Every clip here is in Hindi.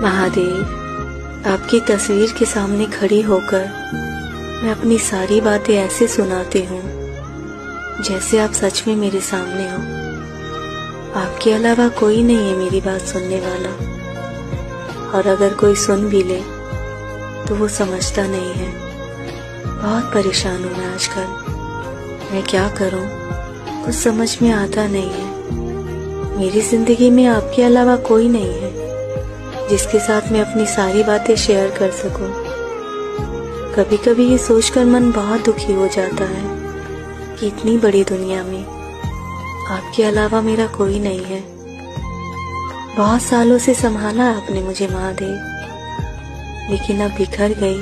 महादेव, आपकी तस्वीर के सामने खड़ी होकर मैं अपनी सारी बातें ऐसे सुनाती हूँ जैसे आप सच में मेरे सामने हो। आपके अलावा कोई नहीं है मेरी बात सुनने वाला, और अगर कोई सुन भी ले तो वो समझता नहीं है। बहुत परेशान हूँ मैं आजकल, मैं क्या करूँ कुछ समझ में आता नहीं है। मेरी जिंदगी में आपके अलावा कोई नहीं है जिसके साथ मैं अपनी सारी बातें शेयर कर सकूं। कभी कभी ये सोचकर मन बहुत दुखी हो जाता है कि इतनी बड़ी दुनिया में आपके अलावा मेरा कोई नहीं है। बहुत सालों से संभाला आपने मुझे महादेव, लेकिन अब बिखर गई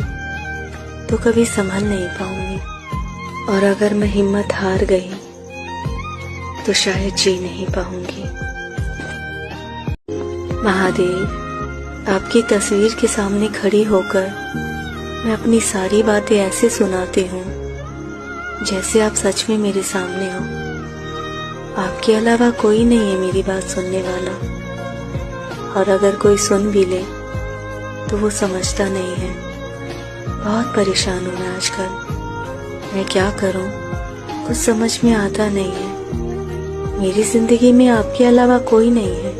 तो कभी संभल नहीं पाऊंगी। और अगर मैं हिम्मत हार गई तो शायद जी नहीं पाऊंगी। महादेव, आपकी तस्वीर के सामने खड़ी होकर मैं अपनी सारी बातें ऐसे सुनाती हूँ जैसे आप सच में मेरे सामने हो। आपके अलावा कोई नहीं है मेरी बात सुनने वाला, और अगर कोई सुन भी ले तो वो समझता नहीं है। बहुत परेशान हूँ मैं आजकल, मैं क्या करूँ कुछ समझ में आता नहीं है। मेरी जिंदगी में आपके अलावा कोई नहीं है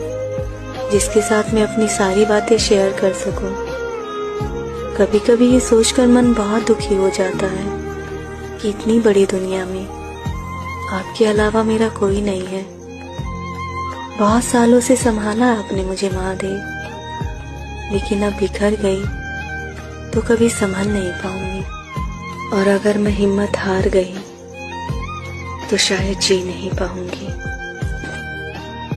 जिसके साथ मैं अपनी सारी बातें शेयर कर सकूं। कभी कभी ये सोचकर मन बहुत दुखी हो जाता है कि इतनी बड़ी दुनिया में आपके अलावा मेरा कोई नहीं है। बहुत सालों से संभाला आपने मुझे महादेव, लेकिन अब बिखर गई तो कभी संभल नहीं पाऊंगी। और अगर मैं हिम्मत हार गई तो शायद जी नहीं पाऊंगी।